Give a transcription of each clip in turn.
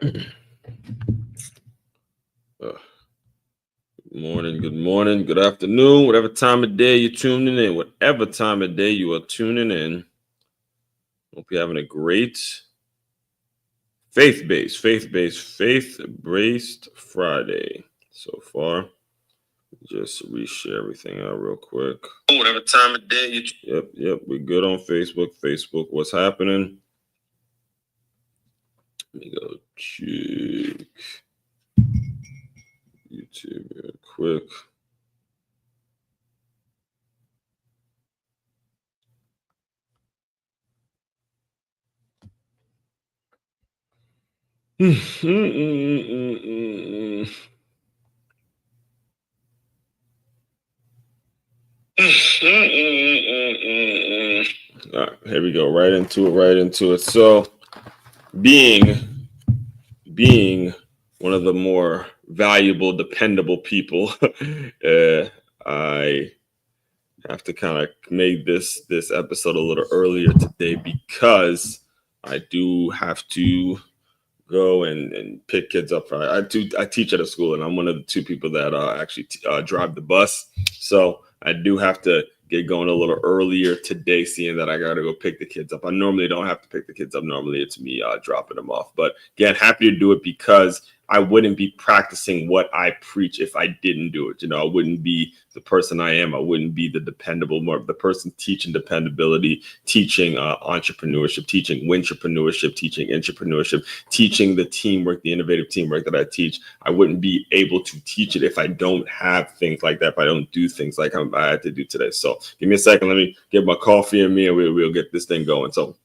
Good morning, good afternoon, whatever time of day you're tuning in, whatever time of day you are tuning in. Hope you're having a great faith-based Friday so far. Just reshare everything out real quick. Whatever time of day Yep, we're good on Facebook. What's happening? Let me go check YouTube real quick. All right, here we go. Right into it. So, being one of the more valuable, dependable people, I have to kind of make this episode a little earlier today because I do have to go and pick kids up. I teach at a school, and I'm one of the two people that actually drive the bus. So I do have to get going a little earlier today, seeing that I got to go pick the kids up. I normally don't have to pick the kids up. Normally it's me dropping them off. But again, happy to do it because I wouldn't be practicing what I preach if I didn't do it. I wouldn't be the person I am. I wouldn't be the person teaching dependability, teaching entrepreneurship, teaching wintrapreneurship, teaching intrapreneurship, teaching the teamwork, the innovative teamwork that I teach. I wouldn't be able to teach it if I don't have things like that, if I don't do things like I had to do today. So give me a second. Let me get my coffee in me and we'll get this thing going. So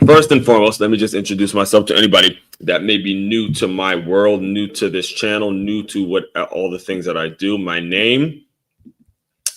first and foremost, let me just introduce myself to anybody that may be new to my world, new to this channel, new to all the things that I do. My name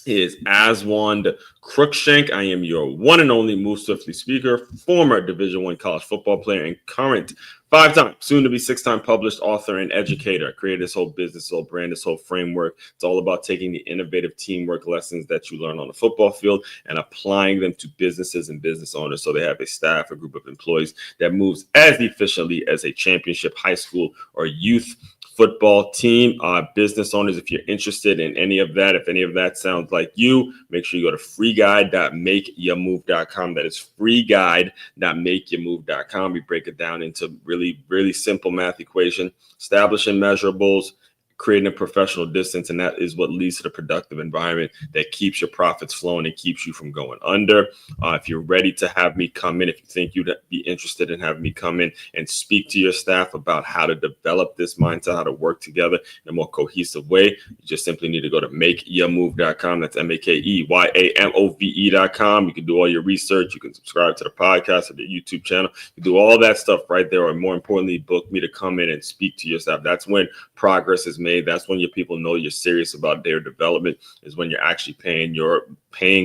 is Aswand Cruikshank. I am your one and only Move Swiftly speaker, former Division I college football player, and current 5-time, soon to be 6-time published author and educator. I created this whole business, this whole brand, this whole framework. It's all about taking the innovative teamwork lessons that you learn on the football field and applying them to businesses and business owners so they have a staff, a group of employees that moves as efficiently as a championship high school or youth football team. Business owners, if you're interested in any of that, if any of that sounds like you, make sure you go to freeguide.makeyourmove.com. That is freeguide.makeyourmove.com. We break it down into really, really simple math equation, establishing measurables, creating a professional distance, and that is what leads to the productive environment that keeps your profits flowing and keeps you from going under. If you're ready to have me come in, if you think you'd be interested in having me come in and speak to your staff about how to develop this mindset, how to work together in a more cohesive way, you just simply need to go to makeyourmove.com. That's MakeYamove.com. You can do all your research. You can subscribe to the podcast or the YouTube channel. You do all that stuff right there, or more importantly, book me to come in and speak to your staff. That's when progress is made. That's when your people know you're serious about their development, is when you're actually paying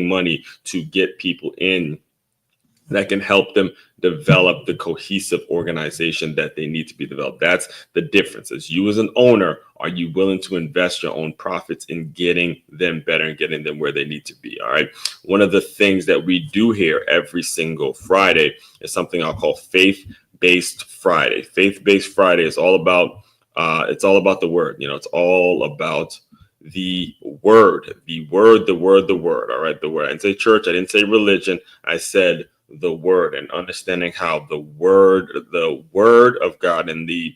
money to get people in that can help them develop the cohesive organization that they need to be developed. That's the difference. As you as an owner, are you willing to invest your own profits in getting them better and getting them where they need to be? All right. One of the things that we do here every single Friday is something I'll call Faith-Based Friday. Faith-Based Friday is all about it's all about the word. It's all about the word. All right, the word. I didn't say church. I didn't say religion. I said the word, and understanding how the word of God and the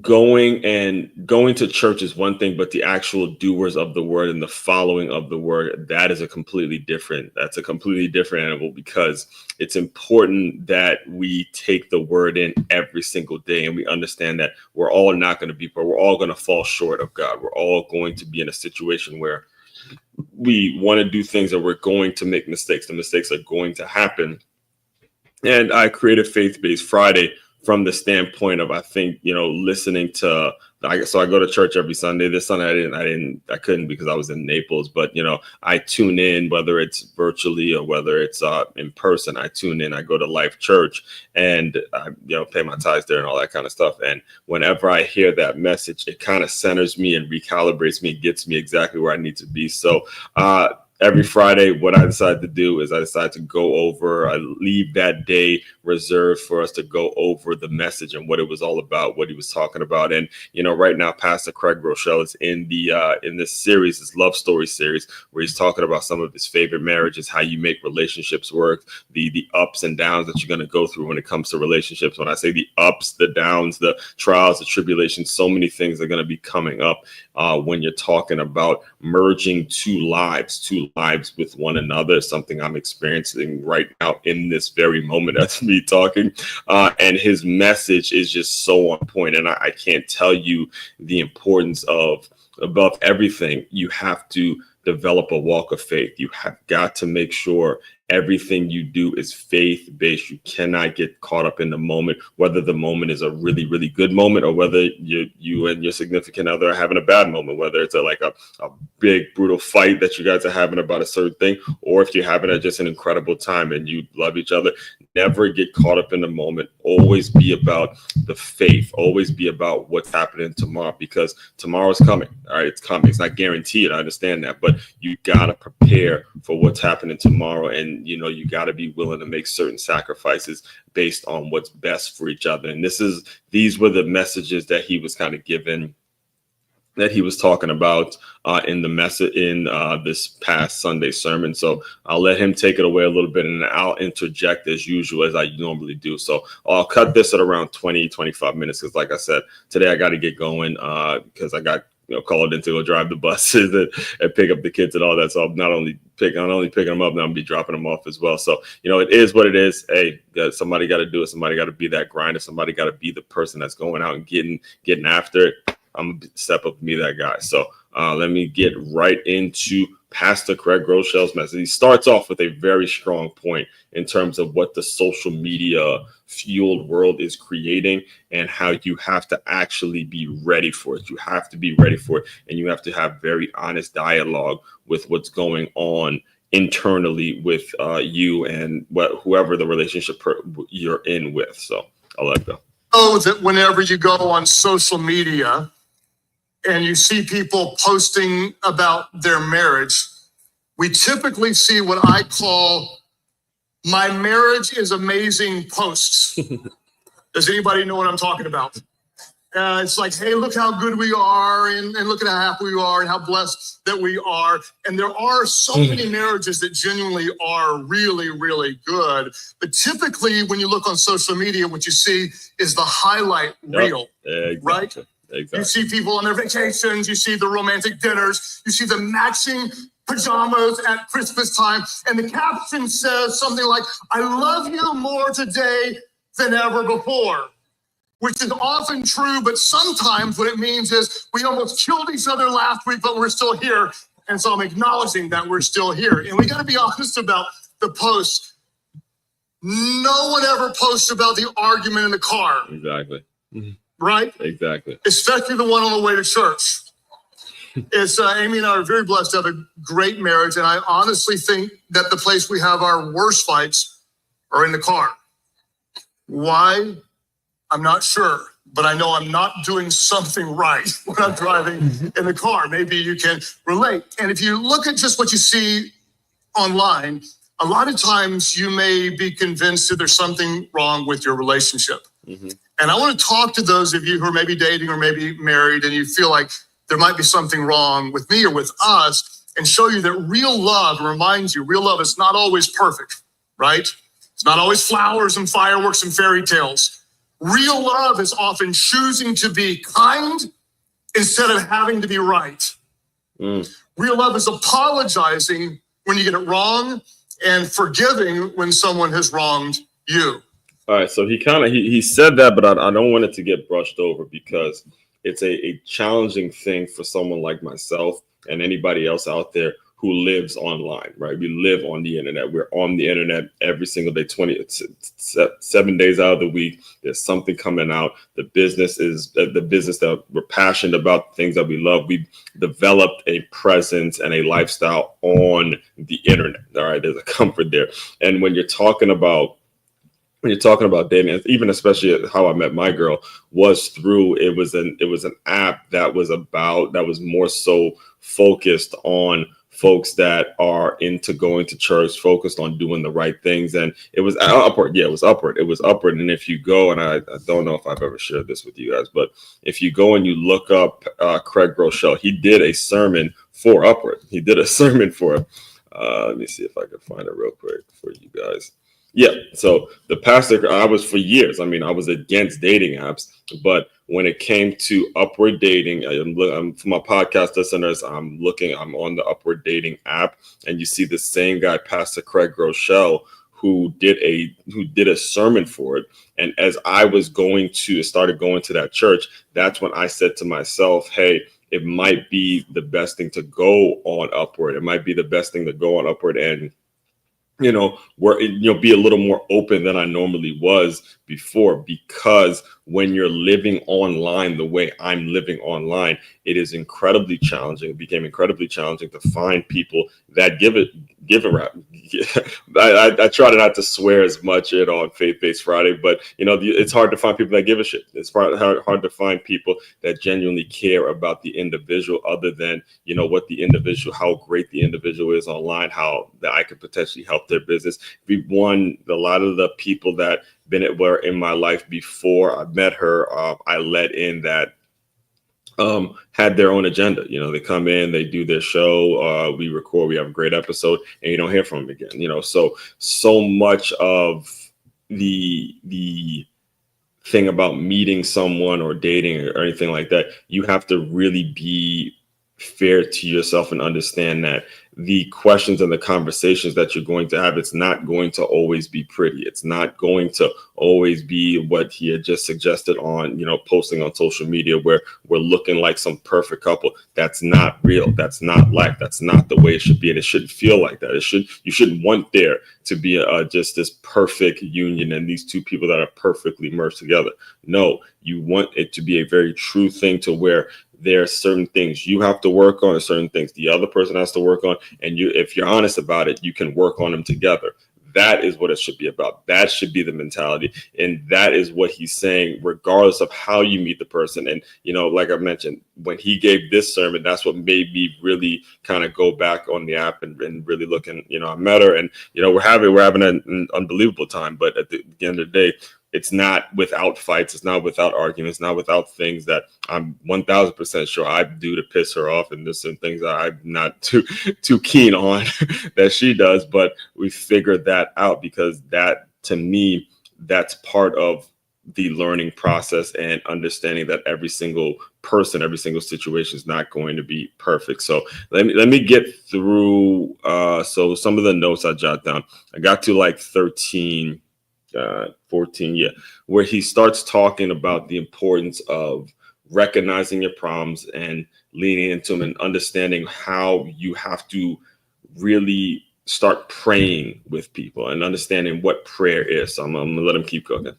going to church is one thing, but the actual doers of the word and the following of the word, that's a completely different animal, because it's important that we take the word in every single day, and we understand that we're all going to fall short of God. We're all going to be in a situation where we want to do things and we're going to make mistakes. The mistakes are going to happen. And I created Faith-Based Friday from the standpoint of, I think, listening to, so I go to church every Sunday. This Sunday I couldn't because I was in Naples, but I tune in, whether it's virtually or whether it's in person. I tune in, I go to Life Church, and I pay my tithes there and all that kind of stuff. And whenever I hear that message, it kind of centers me and recalibrates me, gets me exactly where I need to be. So every Friday, what I decided to do is I leave that day reserved for us to go over the message and what it was all about, what he was talking about. And, right now, Pastor Craig Groeschel is in this series, this love story series, where he's talking about some of his favorite marriages, how you make relationships work, the ups and downs that you're going to go through when it comes to relationships. When I say the ups, the downs, the trials, the tribulations, so many things are going to be coming up when you're talking about merging two lives with one another, something I'm experiencing right now in this very moment as me talking. And his message is just so on point. And I can't tell you the importance of, above everything, you have to develop a walk of faith. You have got to make sure everything you do is faith-based. You cannot get caught up in the moment, whether the moment is a really, really good moment or whether you and your significant other are having a bad moment, whether it's a big, brutal fight that you guys are having about a certain thing, or if you're having just an incredible time and you love each other. Never get caught up in the moment. Always be about the faith. Always be about what's happening tomorrow, because tomorrow's coming. All right, it's coming. It's not guaranteed. I understand that, but you got to prepare for what's happening tomorrow. And, you got to be willing to make certain sacrifices based on what's best for each other. And these were the messages that he was kind of given, that he was talking about in the message in this past Sunday sermon. So I'll let him take it away a little bit, and I'll interject as usual, as I normally do. So I'll cut this at around 20-25 minutes, because like I said, today I got to get going because I got called in to go drive the buses and pick up the kids and all that. So I'm not only picking them up, now I'm be dropping them off as well. So, it is what it is. Hey, somebody got to do it. Somebody got to be that grinder. Somebody got to be the person that's going out and getting after it. I'm going to step up and be that guy. So let me get right into Pastor Craig Groeschel's message. He starts off with a very strong point in terms of what the social media fueled world is creating and how you have to actually be ready for it. You have to be ready for it, and you have to have very honest dialogue with what's going on internally with you and whoever the relationship you're in with. So I'll let go. Oh, that whenever you go on social media and you see people posting about their marriage, we typically see what I call "my marriage is amazing" posts. Does anybody know what I'm talking about? It's like, hey, look how good we are, and look at how happy we are, and how blessed that we are. And there are so many marriages that genuinely are really, really good. But typically, when you look on social media, what you see is the highlight reel, exactly. Right? Exactly. You see people on their vacations, you see the romantic dinners, you see the matching pajamas at Christmas time, and the caption says something like, "I love you more today than ever before," which is often true, but sometimes what it means is we almost killed each other last week, but we're still here. And so I'm acknowledging that we're still here. And we got to be honest about the posts. No one ever posts about the argument in the car. Exactly. Right? Exactly. Especially the one on the way to church. It's Amy and I are very blessed to have a great marriage, and I honestly think that the place we have our worst fights are in the car. Why? I'm not sure, but I know I'm not doing something right when I'm driving in the car. Maybe you can relate. And if you look at just what you see online, a lot of times you may be convinced that there's something wrong with your relationship. Mm-hmm. And I want to talk to those of you who are maybe dating or maybe married, and you feel like there might be something wrong with me or with us, and show you that real love reminds you, real love is not always perfect, right? It's not always flowers and fireworks and fairy tales. Real love is often choosing to be kind instead of having to be right. Real love is apologizing when you get it wrong and forgiving when someone has wronged you. All right, so he said that, but I don't want it to get brushed over, because it's a challenging thing for someone like myself and anybody else out there who lives online, right? We live on the internet. We're on the internet every single day, 7 days out of the week. There's something coming out. The business is the business that we're passionate about, things that we love. We've developed a presence and a lifestyle on the internet. All right, there's a comfort there. And when you're talking about dating, even especially how I met my girl, was through it was an app that was more so focused on folks that are into going to church, focused on doing the right things. And it was upward. Yeah, it was upward. It was upward. And if you go, and I don't know if I've ever shared this with you guys, but if you go and you look up Craig Groeschel, he did a sermon for Upward. He did a sermon for it. Let me see if I can find it real quick for you guys. Yeah. So the pastor, I was for years. I mean, I was against dating apps, but when it came to Upward Dating, for my podcast listeners, I'm on the Upward Dating app, and you see the same guy, Pastor Craig Groeschel, who did a sermon for it. And as I was started going to that church, that's when I said to myself, hey, it might be the best thing to go on Upward. It might be the best thing to go on Upward and, be a little more open than I normally was before, because when you're living online the way I'm living online, it is incredibly challenging. It became incredibly challenging to find people that give a rap. I try not to swear as much on Faith-Based Friday, but it's hard to find people that give a shit. It's hard to find people that genuinely care about the individual, other than how great the individual is online, how that I could potentially help their business. A lot of the people that were in my life before I met her, I let in that had their own agenda. They come in, they do their show, we record, we have a great episode, and you don't hear from them again. So much of the thing about meeting someone or dating or anything like that, you have to really be fair to yourself and understand that the questions and the conversations that you're going to have, it's not going to always be pretty. It's not going to always be what he had just suggested on, posting on social media, where we're looking like some perfect couple. That's not real. That's not life. That's not the way it should be. And it shouldn't feel like that. You shouldn't want there to be just this perfect union and these two people that are perfectly merged together. No, you want it to be a very true thing, to where there are certain things you have to work on and certain things the other person has to work on. And if you're honest about it, you can work on them together. That is what it should be about. That should be the mentality. And that is what he's saying, regardless of how you meet the person. And, like I mentioned, when he gave this sermon, that's what made me really kind of go back on the app and really looking, I met her, and, we're having an unbelievable time. But at the end of the day, it's not without fights. It's not without arguments, not without things that I'm 1000% sure I do to piss her off. And there's some things that I'm not too keen on that she does, but we figured that out, because that, to me, that's part of the learning process and understanding that every single person, every single situation is not going to be perfect. So let me get through. So some of the notes I jot down, I got to like 13, 14, where he starts talking about the importance of recognizing your problems and leaning into them, and understanding how you have to really start praying with people and understanding what prayer is. So I'm gonna let him keep cooking.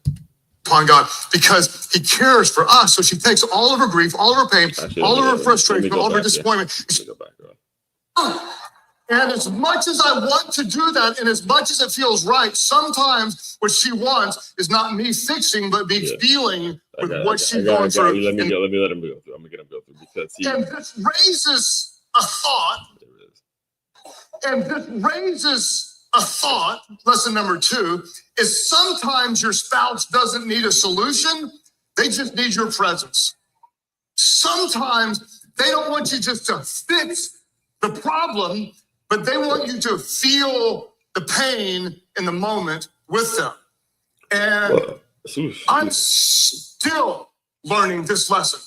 Upon God, because he cares for us. So she takes all of her grief, all of her pain, all of her frustration, all of her disappointment. And as much as I want to do that, and as much as it feels right, sometimes what she wants is not me fixing, but me feeling with what she's going through. Let me let him go through. I'm gonna get him go through, because and this raises a thought. Lesson number 2 is sometimes your spouse doesn't need a solution. They just need your presence. Sometimes they don't want you just to fix the problem, but they want you to feel the pain in the moment with them. And I'm still learning this lesson.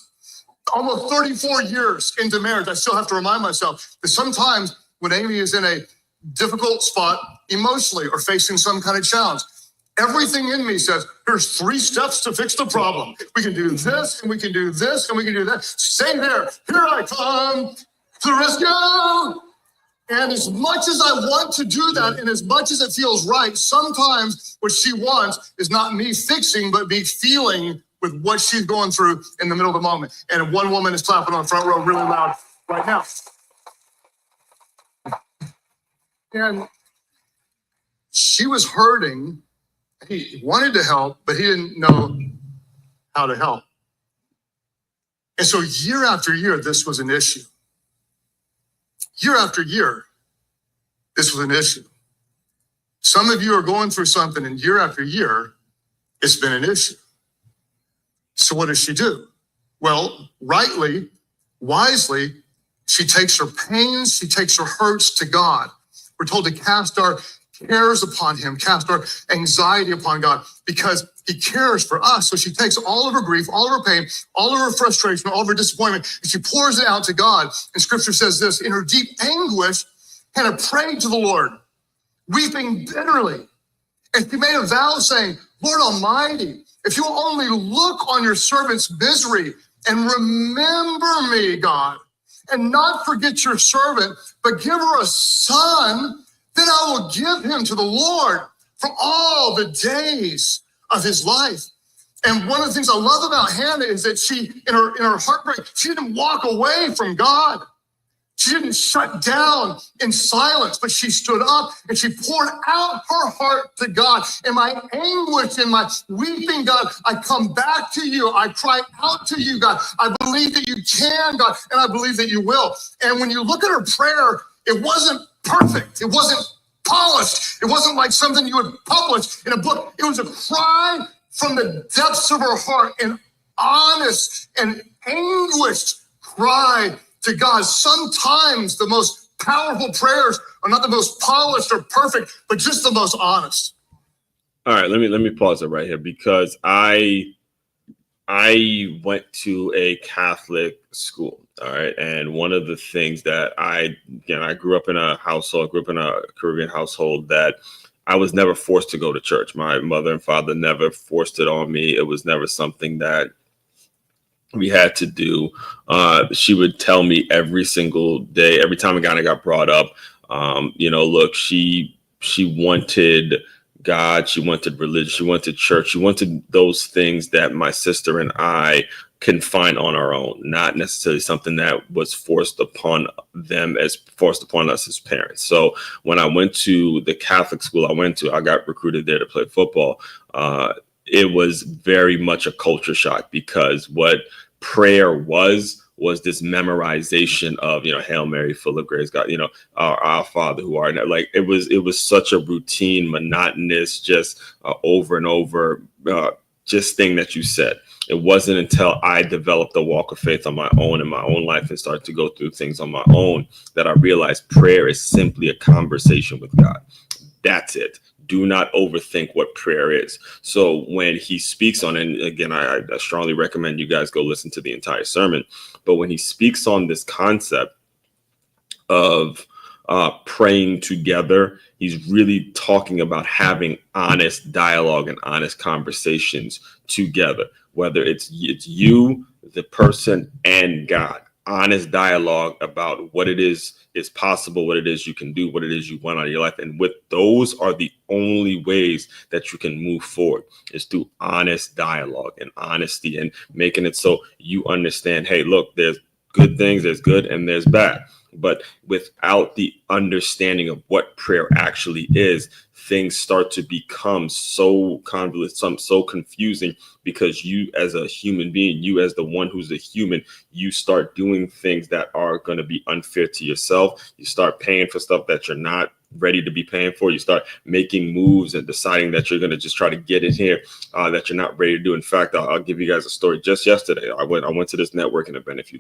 Almost 34 years into marriage, I still have to remind myself that sometimes when Amy is in a difficult spot emotionally or facing some kind of challenge, everything in me says, there's 3 steps to fix the problem. We can do this, and we can do this, and we can do that. Stay there. Here I come to the rescue. And as much as I want to do that, and as much as it feels right, sometimes what she wants is not me fixing, but me feeling with what she's going through in the middle of the moment. And one woman is clapping on the front row really loud right now. And she was hurting. He wanted to help, but he didn't know how to help. And so year after year, this was an issue. year after year, this was an issue. Some of you are going through something, and year after year, it's been an issue. So what does she do? Well, rightly, wisely, she takes her pains, she takes her hurts to God. We're told to cast our cares upon him, cast our anxiety upon God, because he cares for us. So she takes all of her grief, all of her pain, all of her frustration, all of her disappointment, and she pours it out to God. And scripture says this: in her deep anguish, Hannah prayed to the Lord, weeping bitterly. And she made a vow saying, Lord Almighty, if you will only look on your servant's misery and remember me, God, and not forget your servant, but give her a son, then I will give him to the Lord for all the days of his life. And one of the things I love about Hannah is that she, in her heartbreak, she didn't walk away from God. She didn't shut down in silence, but she stood up and she poured out her heart to God. In my anguish, in my weeping, God, I come back to you. I cry out to you, God. I believe that you can, God, and I believe that you will. And when you look at her prayer, it wasn't perfect. It wasn't polished. It wasn't like something you would publish in a book. It was a cry from the depths of her heart, an honest and anguished cry to God. Sometimes the most powerful prayers are not the most polished or perfect, but just the most honest. All right, let me pause it right here, because I went to a Catholic school. All right, and one of the things that I grew up in a Caribbean household that I was never forced to go to church. My mother and father never forced it on me. It was never something that we had to do. She would tell me every single day, every time it kind of got brought up, look, she wanted God, she wanted religion, she wanted church, she wanted those things that my sister and I can find on our own, not necessarily something that was forced upon us as parents. So when I went to the Catholic school I got recruited there to play football. It was very much a culture shock, because what prayer was this memorization of, Hail Mary, full of grace, God, our Father who art in heaven. Like it was such a routine, monotonous, just over and over, just thing that you said. It wasn't until I developed a walk of faith on my own in my own life and started to go through things on my own that I realized prayer is simply a conversation with God. That's it. Do not overthink what prayer is. So when he speaks on, and again, I strongly recommend you guys go listen to the entire sermon, but when he speaks on this concept of praying together, he's really talking about having honest dialogue and honest conversations together, whether it's you, the person, and God. Honest dialogue about what it is possible, what it is you can do, what it is you want out of your life. And with those are the only ways that you can move forward, is through honest dialogue and honesty, and making it so you understand, hey, look, there's good things, there's good and there's bad. But without the understanding of what prayer actually is, things start to become so convoluted, so confusing, because you as a human being, you as the one who's a human, you start doing things that are going to be unfair to yourself. You start paying for stuff that you're not ready to be paying for. You start making moves and deciding that you're going to just try to get in here that you're not ready to do. In fact, I'll give you guys a story. Just yesterday, I went to this networking event. If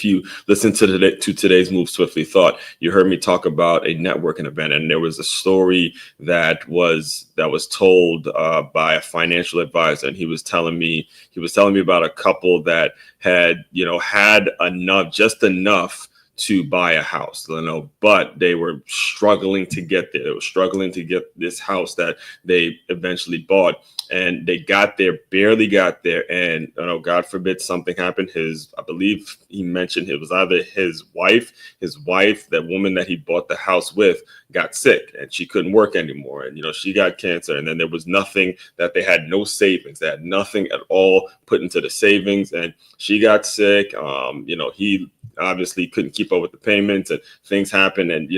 you listen to today's Move Swiftly Thought, you heard me talk about a networking event, and there was a story that was told by a financial advisor, and he was telling me about a couple that had just enough to buy a house, but they were struggling to get there. They were struggling to get this house that they eventually bought, and they barely got there. And God forbid something happened. I believe he mentioned it was either his wife, that woman that he bought the house with, got sick and she couldn't work anymore. And, she got cancer. And then there was nothing, that they had no savings. They had nothing at all put into the savings. And she got sick. He obviously couldn't keep up with the payments, and things happened. And,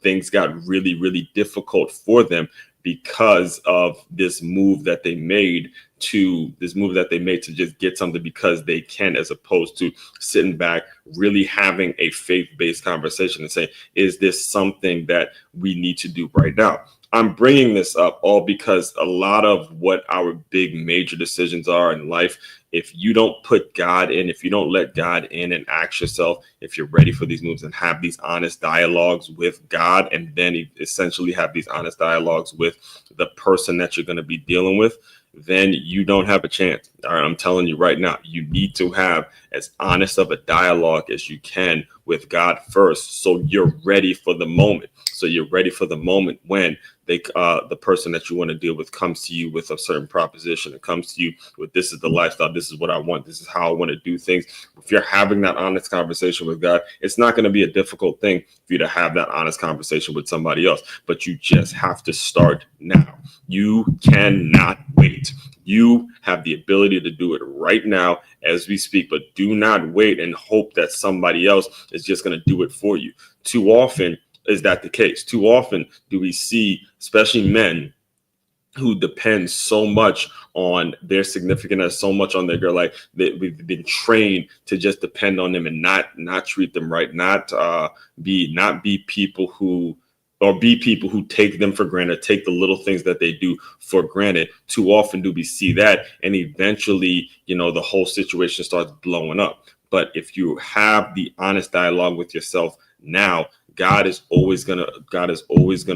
things got really, really difficult for them, because of this move that they made to just get something because they can, as opposed to sitting back, really having a faith-based conversation and saying, is this something that we need to do right now? I'm bringing this up all because a lot of what our big major decisions are in life, if you don't put God in, if you don't let God in and ask yourself if you're ready for these moves and have these honest dialogues with God, and then essentially have these honest dialogues with the person that you're going to be dealing with, then you don't have a chance. All right, I'm telling you right now, you need to have as honest of a dialogue as you can with God first, so you're ready for the moment. So you're ready for the moment when the person that you want to deal with comes to you with a certain proposition. It comes to you with, this is the lifestyle, this is what I want, this is how I want to do things. If you're having that honest conversation with God, it's not going to be a difficult thing for you to have that honest conversation with somebody else, but you just have to start now. You cannot wait. You have the ability to do it right now as we speak, but do not wait and hope that somebody else is just going to do it for you. Too often is that the case. Too often do we see, especially men, who depend so much on their significant other, so much on their girl, like we've been trained to just depend on them and not treat them right, not be people who take them for granted, take the little things that they do for granted. Too often do we see that, and eventually, the whole situation starts blowing up. But if you have the honest dialogue with yourself now, God is always gonna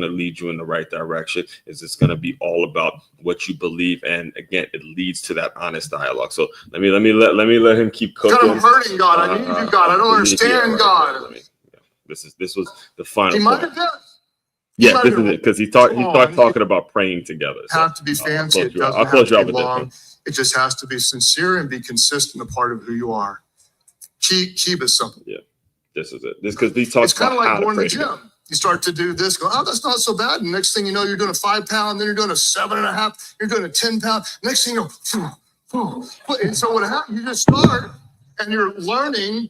lead you in the right direction. It's gonna be all about what you believe, and again, it leads to that honest dialogue. So let me let him keep cooking. God, I'm hurting, God. I need you, God. I don't understand, God. This was the final. He might have been. Yeah, this is it, because he started talking about praying together. So have to be fancy. It doesn't have to be long. It just has to be sincere and be consistent, a part of who you are. Keep it simple. Yeah. This is it. This because he talks. It's kind of like going to the gym. You start to do this, go, oh, that's not so bad. And next thing you know, you're doing a 5 pound, then you're doing a 7.5, you're doing a 10 pound. Next thing you know, and so what happens? You just start, and you're learning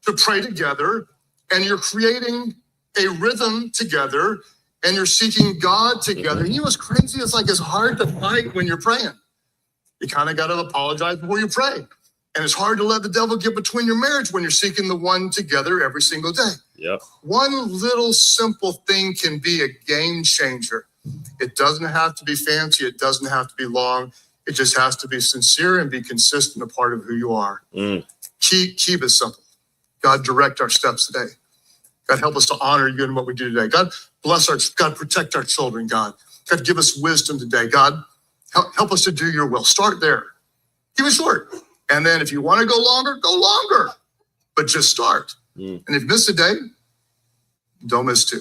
to pray together, and you're creating a rhythm together, and you're seeking God together. And you know what's crazy? It's hard to fight when you're praying. You kind of got to apologize before you pray. And it's hard to let the devil get between your marriage when you're seeking the one together every single day. Yep. One little simple thing can be a game changer. It doesn't have to be fancy. It doesn't have to be long. It just has to be sincere and be consistent, a part of who you are. Keep it simple. God, direct our steps today. God, help us to honor you in what we do today. God, God, protect our children, God. God, give us wisdom today. God, help us to do your will. Start there. Keep it short. And then if you want to go longer, but just start. And if you miss a day, don't miss 2.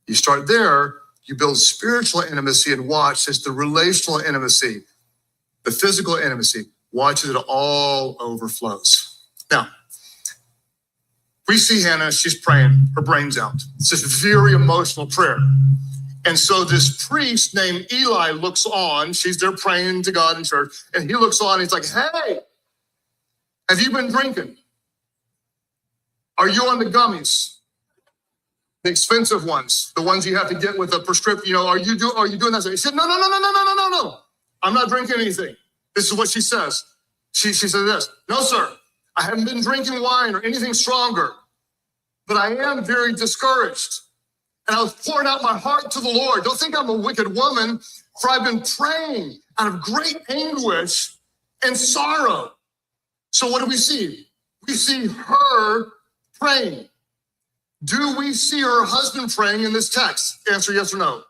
You start there, you build spiritual intimacy, and watch as the relational intimacy, the physical intimacy, watch as it all overflows. Now, we see Hannah, she's praying her brains out. It's this very emotional prayer. And so this priest named Eli looks on. She's there praying to God in church. And he looks on, and he's like, hey, have you been drinking? Are you on the gummies? The expensive ones, the ones you have to get with a prescription, are you doing that? He said, no. I'm not drinking anything. This is what she says. She said this, no, sir, I haven't been drinking wine or anything stronger, but I am very discouraged. And I was pouring out my heart to the Lord. Don't think I'm a wicked woman, for I've been praying out of great anguish and sorrow. So what do we see? We see her praying. Do we see her husband praying in this text? Answer yes or no.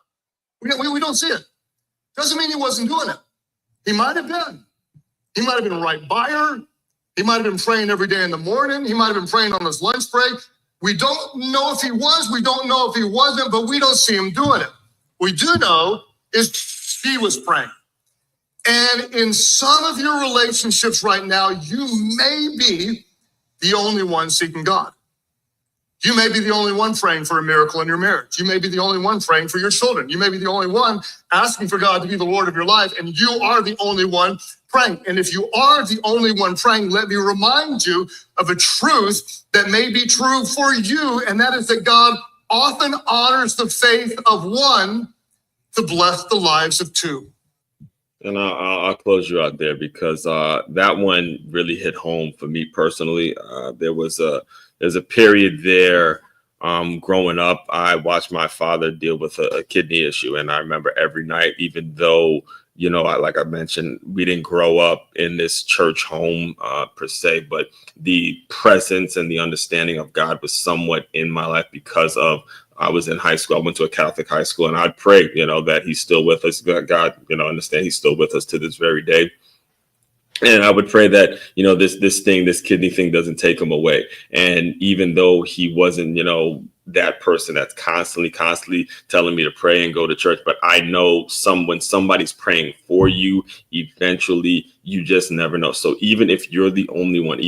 We don't see it. Doesn't mean he wasn't doing it. He might have been. He might have been right by her. He might have been praying every day in the morning. He might have been praying on his lunch break. We don't know if he was. We don't know if he wasn't, but we don't see him doing it. We do know is she was praying. And in some of your relationships right now, you may be the only one seeking God. You may be the only one praying for a miracle in your marriage. You may be the only one praying for your children. You may be the only one asking for God to be the Lord of your life, and you are the only one praying. And if you are the only one praying, let me remind you of a truth that may be true for you, and that is that God often honors the faith of one to bless the lives of two. And I'll close you out there because that one really hit home for me personally. There's a period there growing up. I watched my father deal with a kidney issue, and I remember every night, even though like I mentioned, we didn't grow up in this church home per se, but the presence and the understanding of God was somewhat in my life because of I was in high school. I went to a Catholic high school, and I'd pray, that he's still with us. God, understand he's still with us to this very day. And I would pray that, this kidney thing doesn't take him away. And even though he wasn't, that person that's constantly telling me to pray and go to church, but I know when somebody's praying for you, eventually you just never know. So even if you're the only one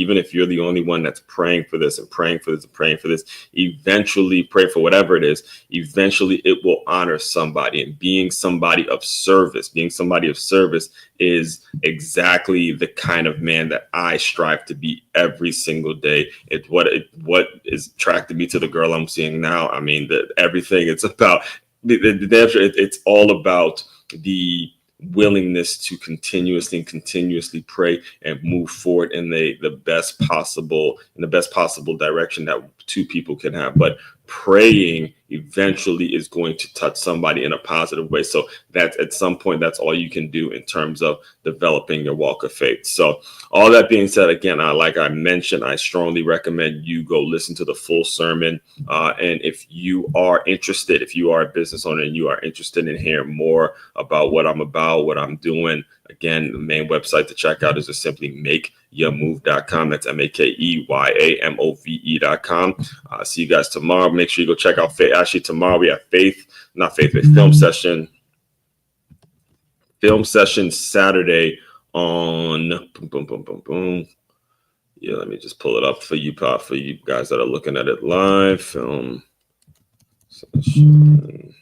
that's praying for this and praying for this and praying for this, eventually pray for whatever it is, eventually it will honor somebody. And being somebody of service is exactly the kind of man that I strive to be every single day. It's what is attracted me to the girl I'm seeing now. I mean, everything it's about it's all about the willingness to continuously pray and move forward in the best possible direction that two people can have. But praying eventually is going to touch somebody in a positive way. So that's at some point, that's all you can do in terms of developing your walk of faith. So all that being said, again, like I mentioned, I strongly recommend you go listen to the full sermon. And if you are interested, if you are a business owner and you are interested in hearing more about what I'm doing, again, the main website to check out is just simply makeyamove.com. That's MAKEYAMOVE.com. See you guys tomorrow. Make sure you go check out Faith. Actually, tomorrow we have film session Saturday on boom. Yeah, let me just pull it up for you guys that are looking at it live. Film session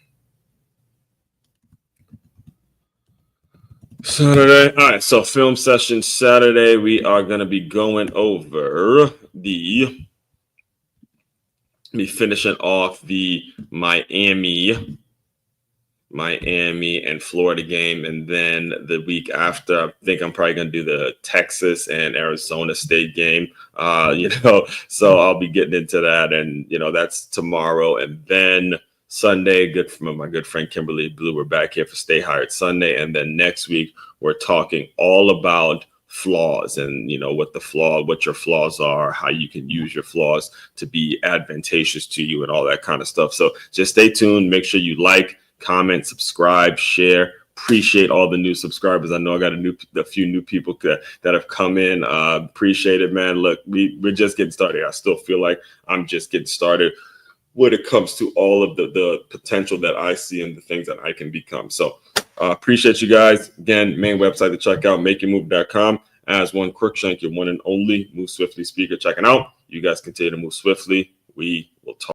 Saturday. All right, so film session Saturday, we are going to be going over finishing off the Miami and Florida game, and then the week after, I think I'm probably going to do the Texas and Arizona State game. So I'll be getting into that, and that's tomorrow, and then Sunday, my good friend Kimberly Blue, we're back here for Stay Hired Sunday, and then next week we're talking all about flaws and what your flaws are, how you can use your flaws to be advantageous to you, and all that kind of stuff. So just stay tuned. Make sure you like, comment, subscribe, share. Appreciate all the new subscribers. I know I got a few new people that have come in. Appreciate it, man. Look, we're just getting started. I still feel like I'm just getting started when it comes to all of the potential that I see and the things that I can become. So appreciate you guys. Again, main website to check out, makeyamove.com. As one Crookshank, your one and only Move Swiftly speaker checking out. You guys continue to move swiftly. We will talk.